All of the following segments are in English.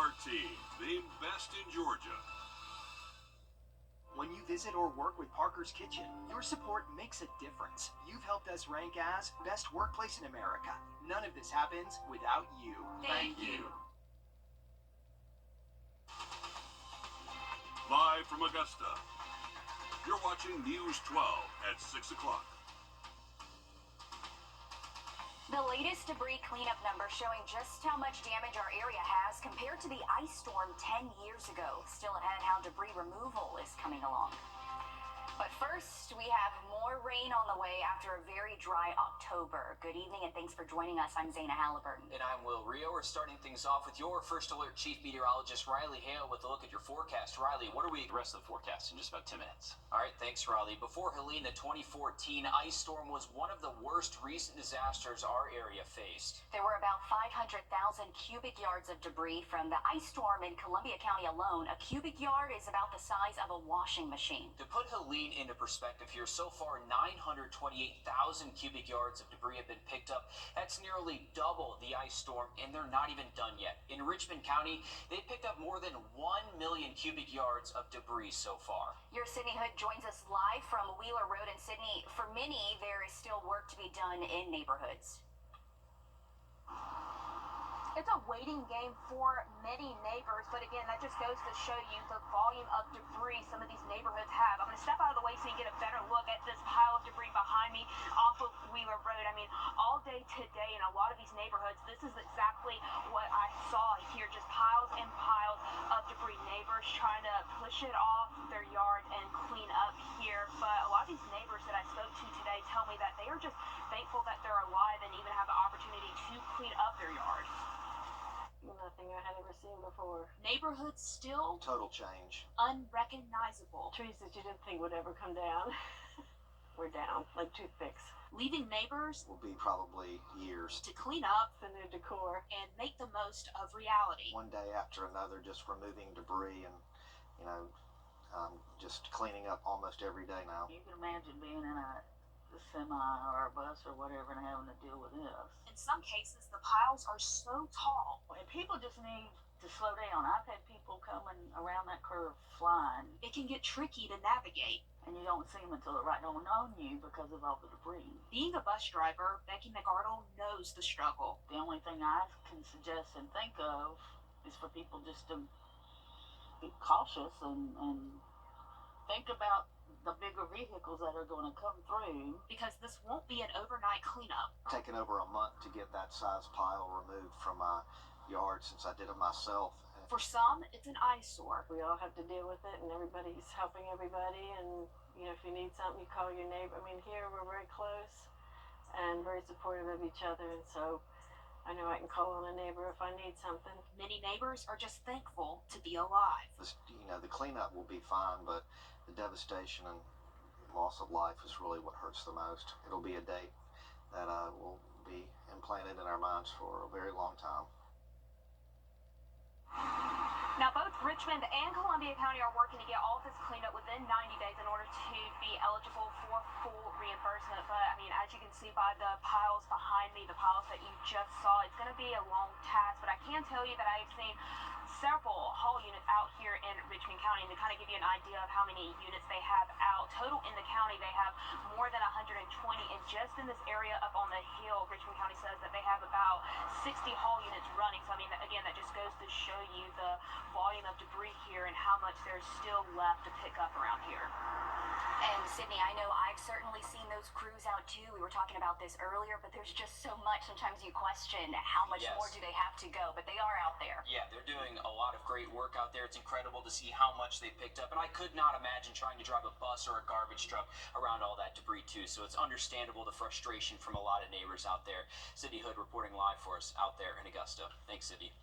Alert Team, the best in Georgia. When you visit or work with Parker's Kitchen, your support makes a difference. You've helped us rank as Best Workplace in America. None of this happens without you. Thank you. Live from Augusta, you're watching News 12 at 6 o'clock. The latest debris cleanup numbers showing just how much damage our area has compared to the ice storm 10 years ago. Still ahead, how debris removal is coming along. But first, we have more rain on the way after a very dry October. Good evening and thanks for joining us. I'm Zaina Halliburton. And I'm Will Rio. We're starting things off with your First Alert Chief Meteorologist, Riley Hale, with a look at your forecast. Riley, what are we the rest of the forecast in just about 10 minutes? All right, thanks, Riley. Before Helene, the 2014 ice storm was one of the worst recent disasters our area faced. There were about 500,000 cubic yards of debris from the ice storm in Columbia County alone. A cubic yard is about the size of a washing machine. To put Helene into perspective here, so far 928,000 cubic yards of debris have been picked up. That's nearly double the ice storm, and they're not even done yet. In Richmond County, they picked up more than 1 million cubic yards of debris so far. Your Sydney Hood joins us live from Wheeler Road in Sydney. For many, there is still work to be done in neighborhoods. It's a waiting game for many neighbors, but again, that just goes to show you the volume of debris some of these neighborhoods have. I'm going to step out of the way so you can get a better look at this pile of debris behind me off of Wheeler Road. I mean, all day today in a lot of these neighborhoods, this is exactly what I saw here, just piles and piles of debris. Neighbors trying to push it off their yard and clean up here, but a lot of these neighbors that I spoke to today tell me that they are just thankful that they're alive and even have the opportunity to clean up their yard. Nothing I had ever seen before. Neighborhoods still Total change. unrecognizable. Trees that you didn't think would ever come down were down like toothpicks. Leaving neighbors Will be probably years. to clean up The new decor. and make the most of reality. One day after another, just removing debris and, just cleaning up almost every day now. You can imagine being in a semi or a bus or whatever and having to deal with this. In some cases, the piles are so tall, And people just need to slow down. I've had people coming around that curve flying, it can get tricky to navigate. and you don't see them until they're right on you because of all the debris. Being a bus driver, Becky McArdle knows the struggle. The only thing I can suggest and think of is for people just to be cautious and think about the bigger vehicles that are going to come through. Because this won't be an overnight cleanup. Taken over a month to get that size pile removed from my yard since I did it myself. For some, it's an eyesore. We all have to deal with it, and everybody's helping everybody. And if you need something, you call your neighbor. I mean, here we're very close and very supportive of each other, and so I know I can call on a neighbor if I need something. Many neighbors are just thankful to be alive. The cleanup will be fine, but the devastation and loss of life is really what hurts the most. It'll be a date that will be implanted in our minds for a very long time. Now, both Richmond and Columbia County are working to get all of this cleaned up within 90 days in order to be eligible for full reimbursement. But, as you can see by the piles behind me, the piles that you just saw, it's going to be a long task. But I can tell you that I've seen several haul units out here in Richmond County, and to kind of give you an idea of how many units they have out. Total in the county, they have more than 120, and just in this area up on the hill, Richmond County says that they have about 60 haul units running. So, again, that just goes to show you the volume of debris here and how much there's still left to pick up around here. And Sydney, I know I've certainly seen those crews out too. We were talking about this earlier, but there's just so much. Sometimes you question how much Yes. more do they have to go, but they are out there. Yeah, they're doing a lot of great work out there. It's incredible to see how much they picked up, and I could not imagine trying to drive a bus or a garbage truck around all that debris too, so it's understandable the frustration from a lot of neighbors out there. Sydney Hood reporting live for us out there in Augusta. Thanks, Sydney.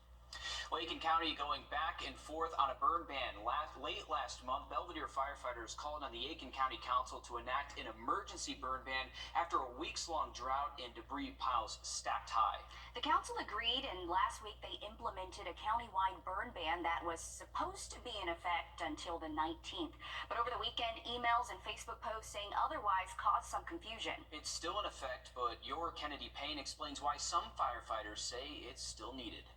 Aiken County going back and forth on a burn ban. Late last month, Belvedere firefighters called on the Aiken County Council to enact an emergency burn ban after a weeks-long drought and debris piles stacked high. The council agreed, and last week they implemented a countywide burn ban that was supposed to be in effect until the 19th. But over the weekend, emails and Facebook posts saying otherwise caused some confusion. It's still in effect, but your Kennedy Payne explains why some firefighters say it's still needed.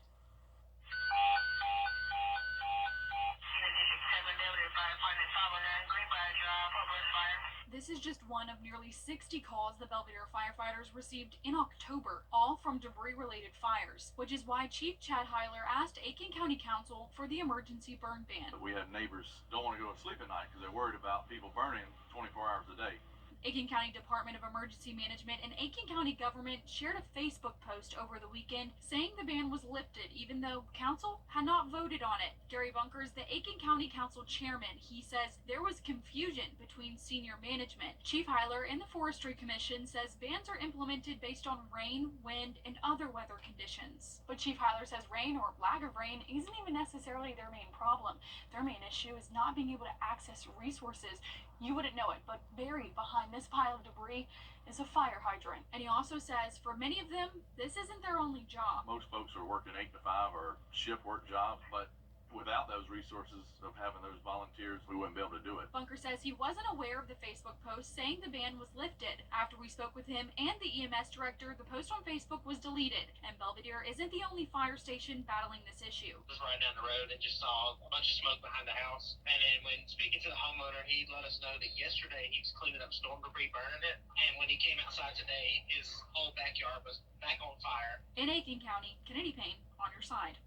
this is just one of nearly 60 calls the Belvedere firefighters received in October, all from debris-related fires, which is why Chief Chad Heiler asked Aiken County Council for the emergency burn ban. We have neighbors don't want to go to sleep at night because they're worried about people burning 24 hours a day. Aiken County Department of Emergency Management and Aiken County government shared a Facebook post over the weekend saying the ban was lifted, even though council had not voted on it. Gary Bunkers, the Aiken County Council chairman, he says there was confusion between senior management. Chief Heiler and the Forestry Commission says bans are implemented based on rain, wind, and other weather conditions. But Chief Heiler says rain or lack of rain isn't even necessarily their main problem. Their main issue is not being able to access resources. You wouldn't know it, but buried behind this pile of debris is a fire hydrant. And he also says for many of them, this isn't their only job. Most folks are working 8 to 5 or shift work jobs, but without those resources of having those volunteers, we wouldn't be able to do it. Bunker says he wasn't aware of the Facebook post saying the ban was lifted. After we spoke with him and the EMS director, the post on Facebook was deleted, and Belvedere isn't the only fire station battling this issue. I was riding down the road and just saw a bunch of smoke behind the house. And then when speaking to the homeowner, he let us know that yesterday he was cleaning up storm debris, burning it. And when he came outside today, his whole backyard was back on fire. In Aiken County, Kennedy Payne on your side.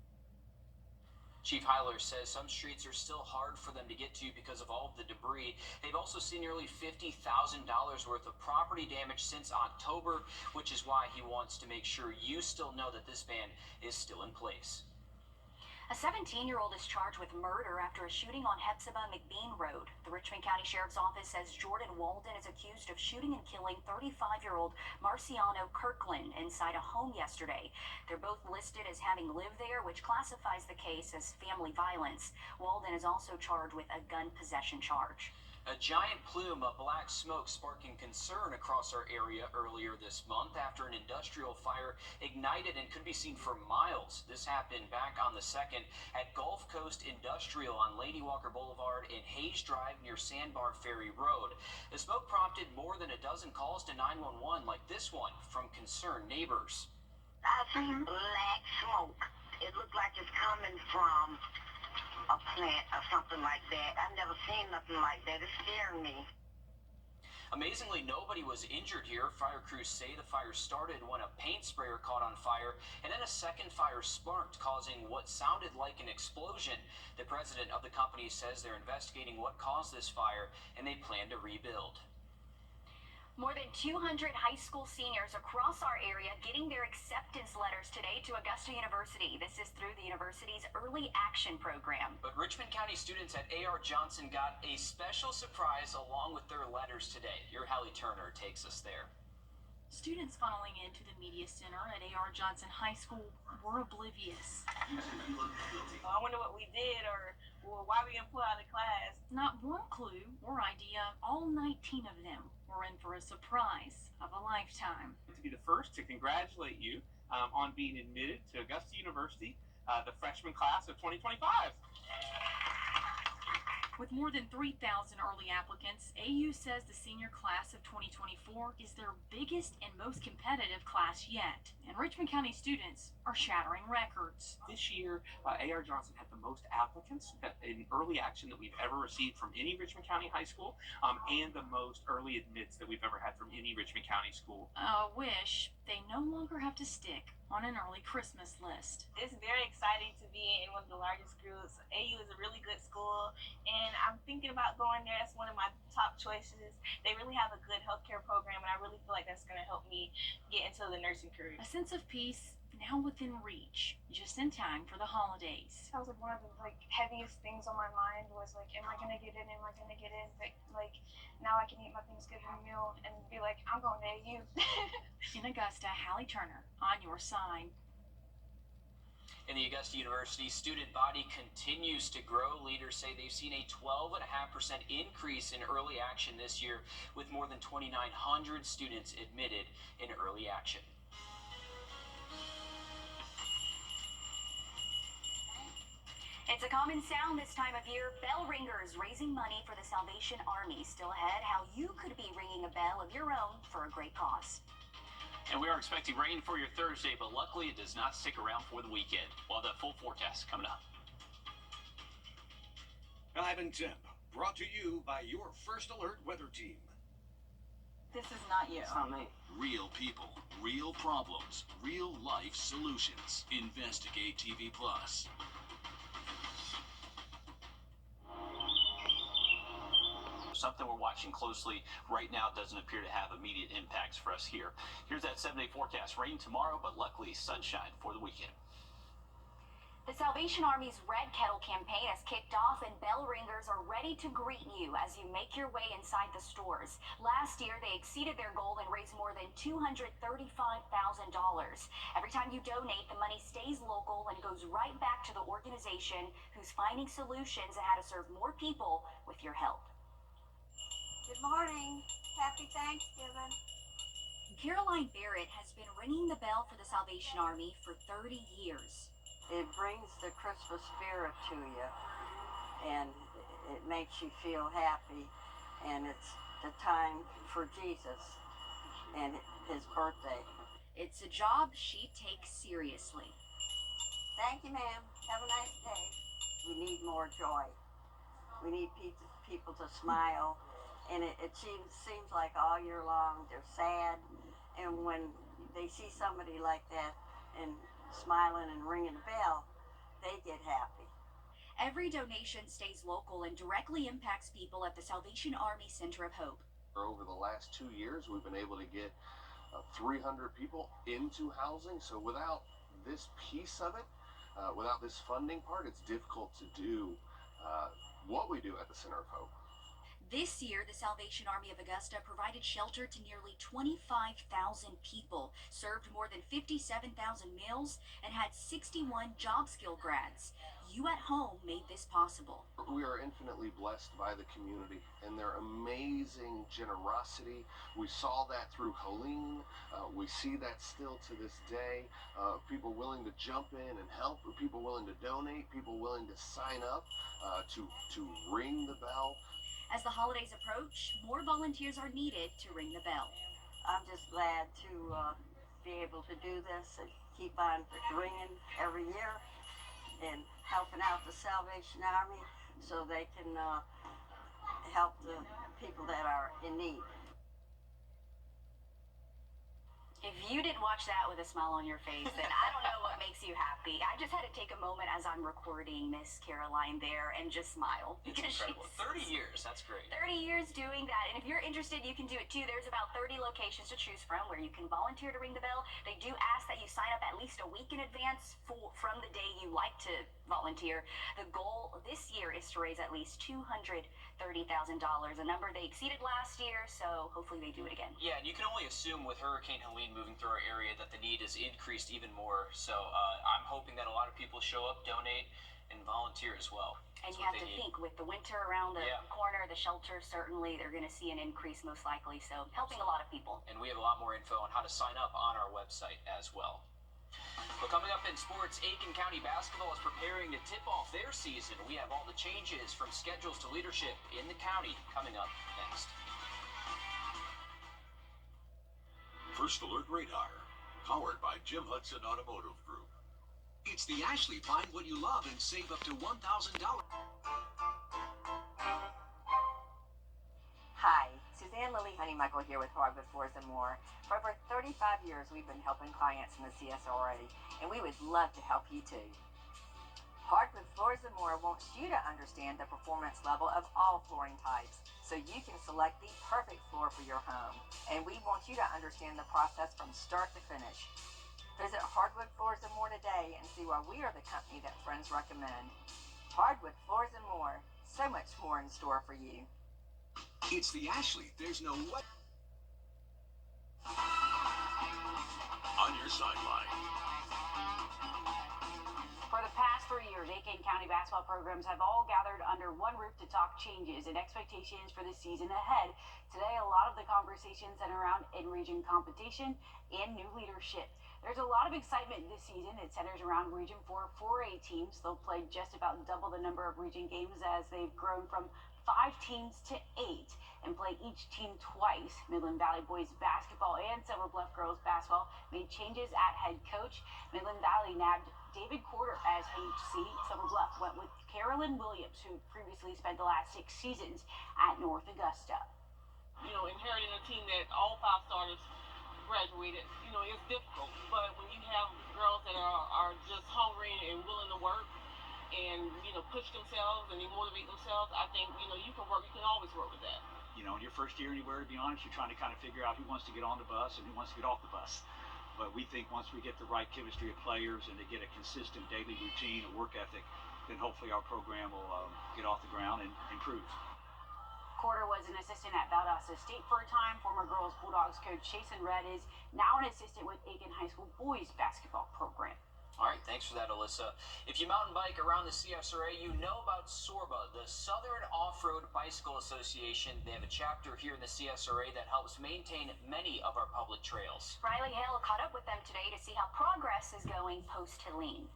Chief Heiler says some streets are still hard for them to get to because of all of the debris. They've also seen nearly $50,000 worth of property damage since October, which is why he wants to make sure you still know that this ban is still in place. A 17-year-old is charged with murder after a shooting on Hephzibah-McBean Road. The Richmond County Sheriff's Office says Jordan Walden is accused of shooting and killing 35-year-old Marciano Kirkland inside a home yesterday. They're both listed as having lived there, which classifies the case as family violence. Walden is also charged with a gun possession charge. A giant plume of black smoke sparking concern across our area earlier this month after an industrial fire ignited and could be seen for miles. This happened back on the 2nd at Gulf Coast Industrial on Lady Walker Boulevard and Hayes Drive near Sandbar Ferry Road. The smoke prompted more than a dozen calls to 911 like this one from concerned neighbors. I seen black smoke. It looked like it's coming from a plant or something like that. I've never seen nothing like that. It scared me. Amazingly, nobody was injured here. Fire crews say the fire started when a paint sprayer caught on fire, and then a second fire sparked, causing what sounded like an explosion. The president of the company says they're investigating what caused this fire, and they plan to rebuild. More than 200 high school seniors across our area getting their acceptance letters today to Augusta University. This is through the university's Early Action Program. But Richmond County students at A.R. Johnson got a special surprise along with their letters today. Your Hallie Turner takes us there. Students funneling into the media center at A.R. Johnson High School were oblivious. I wonder what we did or why we didn't pull out of class. Not one clue or idea. All 19 of them were in for a surprise of a lifetime. To be the first to congratulate you on being admitted to Augusta University, the freshman class of 2025. With more than 3,000 early applicants, AU says the senior class of 2024 is their biggest and most competitive class yet. And Richmond County students are shattering records. This year, A.R. Johnson had the most applicants in early action that we've ever received from any Richmond County high school, and the most early admits that we've ever had from any Richmond County school. Wish they no longer have to stick on an early Christmas list. It's very exciting to be in one of the largest groups. AU is a really good school, and I'm thinking about going there. That's one of my top choices. They really have a good healthcare program, and I really feel like that's going to help me get into the nursing career. A sense of peace now within reach, just in time for the holidays. That was like one of the heaviest things on my mind was like, am I gonna get in? Am I gonna get in? But now I can eat my Thanksgiving meal and be like, I'm going to AU. In Augusta, Hallie Turner on your side. And the Augusta University student body continues to grow. Leaders say they've seen a 12.5% increase in early action this year, with more than 2,900 students admitted in early action. It's a common sound this time of year. Bell ringers raising money for the Salvation Army. Still ahead, how you could be ringing a bell of your own for a great cause. And we are expecting rain for your Thursday, but luckily it does not stick around for the weekend. We'll have that full forecast coming up. Live and Temp, brought to you by your First Alert Weather Team. This is not you. It's not me. Real people, real problems, real life solutions. Investigate TV Plus. Something we're watching closely right now doesn't appear to have immediate impacts for us here. Here's that 7-day forecast. Rain tomorrow, but luckily sunshine for the weekend. The Salvation Army's Red Kettle campaign has kicked off, and bell ringers are ready to greet you as you make your way inside the stores. Last year, they exceeded their goal and raised more than $235,000. Every time you donate, the money stays local and goes right back to the organization who's finding solutions on how to serve more people with your help. Good morning. Happy Thanksgiving. Caroline Barrett has been ringing the bell for the Salvation Army for 30 years. It brings the Christmas spirit to you, and it makes you feel happy, and it's the time for Jesus and his birthday. It's a job she takes seriously. Thank you, ma'am. Have a nice day. We need more joy. We need people to smile, and it seems like all year long they're sad, and when they see somebody like that and smiling and ringing a bell, they get happy. Every donation stays local and directly impacts people at the Salvation Army Center of Hope. Over the last 2 years, we've been able to get 300 people into housing. So without this piece of it, without this funding part, it's difficult to do what we do at the Center of Hope. This year, the Salvation Army of Augusta provided shelter to nearly 25,000 people, served more than 57,000 meals, and had 61 job skill grads. You at home made this possible. We are infinitely blessed by the community and their amazing generosity. We saw that through Helene. We see that still to this day. People willing to jump in and help, people willing to donate, people willing to sign up to ring the bell. As the holidays approach, more volunteers are needed to ring the bell. I'm just glad to be able to do this and keep on ringing every year and helping out the Salvation Army so they can help the people that are in need. If you didn't watch that with a smile on your face, then I don't know what makes you happy. I just had to take a moment as I'm recording Miss Caroline there and just smile. It's incredible. 30 years, that's great. 30 years doing that. And if you're interested, you can do it too. There's about 30 locations to choose from where you can volunteer to ring the bell. They do ask that you sign up at least a week in advance from the day you like to volunteer. The goal this year is to raise at least $230,000, a number they exceeded last year, so hopefully they do it again. Yeah, and you can only assume with Hurricane Helene moving through our area that the need is increased even more. So I'm hoping that a lot of people show up, donate, and volunteer as well. And you have to think, with the winter around the corner, the shelter, certainly they're going to see an increase most likely, so helping a lot of people. And we have a lot more info on how to sign up on our website as well. Well, coming up in sports, Aiken County basketball is preparing to tip off their season. We have all the changes from schedules to leadership in the county coming up next. First Alert Radar, powered by Jim Hudson Automotive Group. It's the Ashley Find What You Love and Save Up to $1,000. Hi, Suzanne Lily Honeymichael here with Hardwood Floors & More. For over 35 years, we've been helping clients in the CSRA, and we would love to help you too. Hardwood Floors & More wants you to understand the performance level of all flooring types, so you can select the perfect floor for your home. And we want you to understand the process from start to finish. Visit Hardwood Floors & More today and see why we are the company that friends recommend. Hardwood Floors & More, so much more in store for you. It's the Ashley. There's no way. On your sideline. For the past 3 years, Aiken County basketball programs have all gathered under one roof to talk changes and expectations for the season ahead. Today, a lot of the conversations center around in-region competition and new leadership. There's a lot of excitement this season. It centers around Region 4 4A teams. They'll play just about double the number of region games as they've grown from 5 teams to 8 and play each team twice. Midland Valley boys basketball and Silver Bluff girls basketball made changes at head coach. Midland Valley nabbed David Corder as HC. Silver Bluff went with Carolyn Williams, who previously spent the last 6 seasons at North Augusta. inheriting a team that all 5 starters graduated, it's difficult. But when you have girls that are just hungry and willing to work and, push themselves and they motivate themselves, I think, you can always work with that. In your first year anywhere, to be honest, you're trying to kind of figure out who wants to get on the bus and who wants to get off the bus. But we think once we get the right chemistry of players and they get a consistent daily routine, a work ethic, then hopefully our program will get off the ground and improve. Porter was an assistant at Valdosta State for a time. Former girls Bulldogs coach Chasen Red is now an assistant with Aiken High School boys basketball program. All right, thanks for that, Alyssa. If you mountain bike around the CSRA, you know about SORBA, the Southern Off-Road Bicycle Association. They have a chapter here in the CSRA that helps maintain many of our public trails. Riley Hill caught up with them today to see how progress is going post-Helene.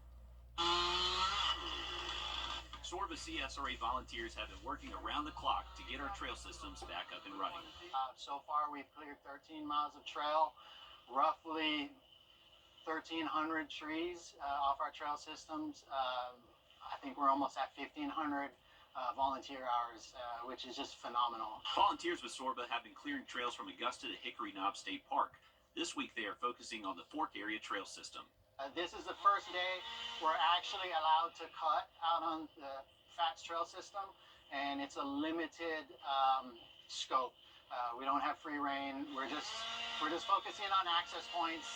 SORBA CSRA volunteers have been working around the clock to get our trail systems back up and running. So far, we've cleared 13 miles of trail, roughly 1,300 trees off our trail systems. I think we're almost at 1,500 volunteer hours, which is just phenomenal. Volunteers with SORBA have been clearing trails from Augusta to Hickory Knob State Park. This week, they are focusing on the Fork Area Trail System. This is the first day we're actually allowed to cut out on the FATS trail system, and it's a limited scope. We don't have free reign. We're just focusing on access points.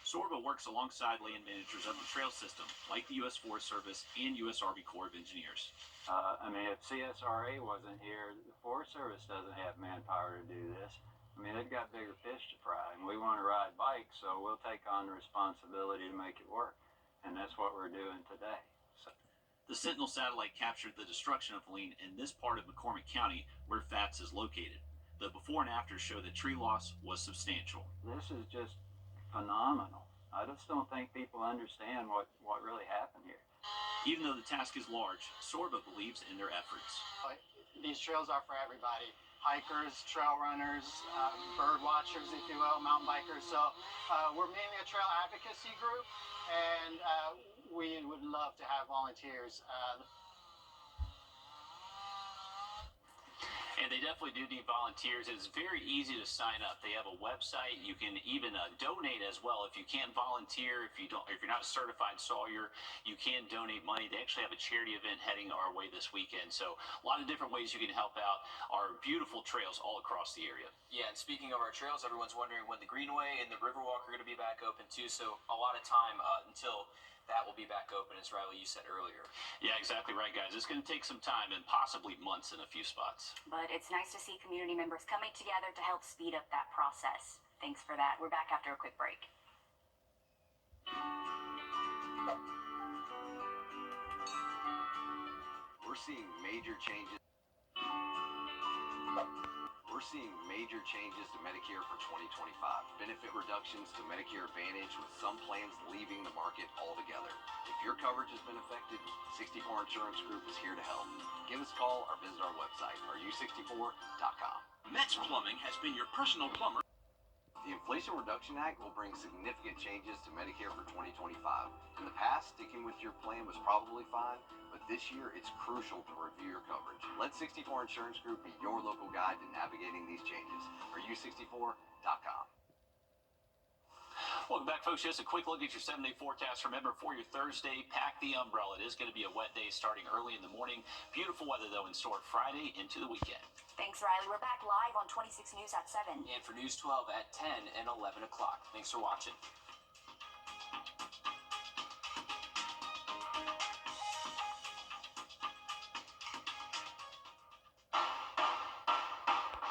SORBA works alongside land managers of the trail system, like the U.S. Forest Service and U.S. Army Corps of Engineers. If CSRA wasn't here, the Forest Service doesn't have manpower to do this. They've got bigger fish to fry, and we want to ride bikes, so we'll take on the responsibility to make it work, and that's what we're doing today. The Sentinel satellite captured the destruction of Helene in this part of McCormick County, where FATS is located. The before and after show that tree loss was substantial. This is just phenomenal. I just don't think people understand what really happened here. Even though the task is large, SORBA believes in their efforts. These trails are for everybody. Hikers, trail runners, bird watchers, if you will, mountain bikers. So we're mainly a trail advocacy group, and we would love to have volunteers. And they definitely do need volunteers. It's very easy to sign up. They have a website. You can even donate as well. If you can't volunteer, if you're not a certified sawyer, you can donate money. They actually have a charity event heading our way this weekend. So a lot of different ways you can help out our beautiful trails all across the area. Yeah, and speaking of our trails, everyone's wondering when the Greenway and the Riverwalk are going to be back open too. So a lot of time until that will be back open, as Riley, you said earlier. Yeah, exactly right, guys. It's going to take some time and possibly months in a few spots. But it's nice to see community members coming together to help speed up that process. Thanks for that. We're back after a quick break. We're seeing major changes. We're seeing major changes to Medicare for 2025. Benefit reductions to Medicare Advantage, with some plans leaving the market altogether. If your coverage has been affected, 64 Insurance Group is here to help. Give us a call or visit our website, ru64.com. Metz Plumbing has been your personal plumber. The Inflation Reduction Act will bring significant changes to Medicare for 2025. In the past, sticking with your plan was probably fine, but this year it's crucial to review your coverage. Let 64 Insurance Group be your local guide to navigating these changes. ru64.com. Welcome back, folks. Just a quick look at your 7-day forecast. Remember, for your Thursday, pack the umbrella. It is going to be a wet day starting early in the morning. Beautiful weather, though, in store Friday into the weekend. Thanks, Riley. We're back live on 26 News at 7. And for News 12 at 10 and 11 o'clock. Thanks for watching.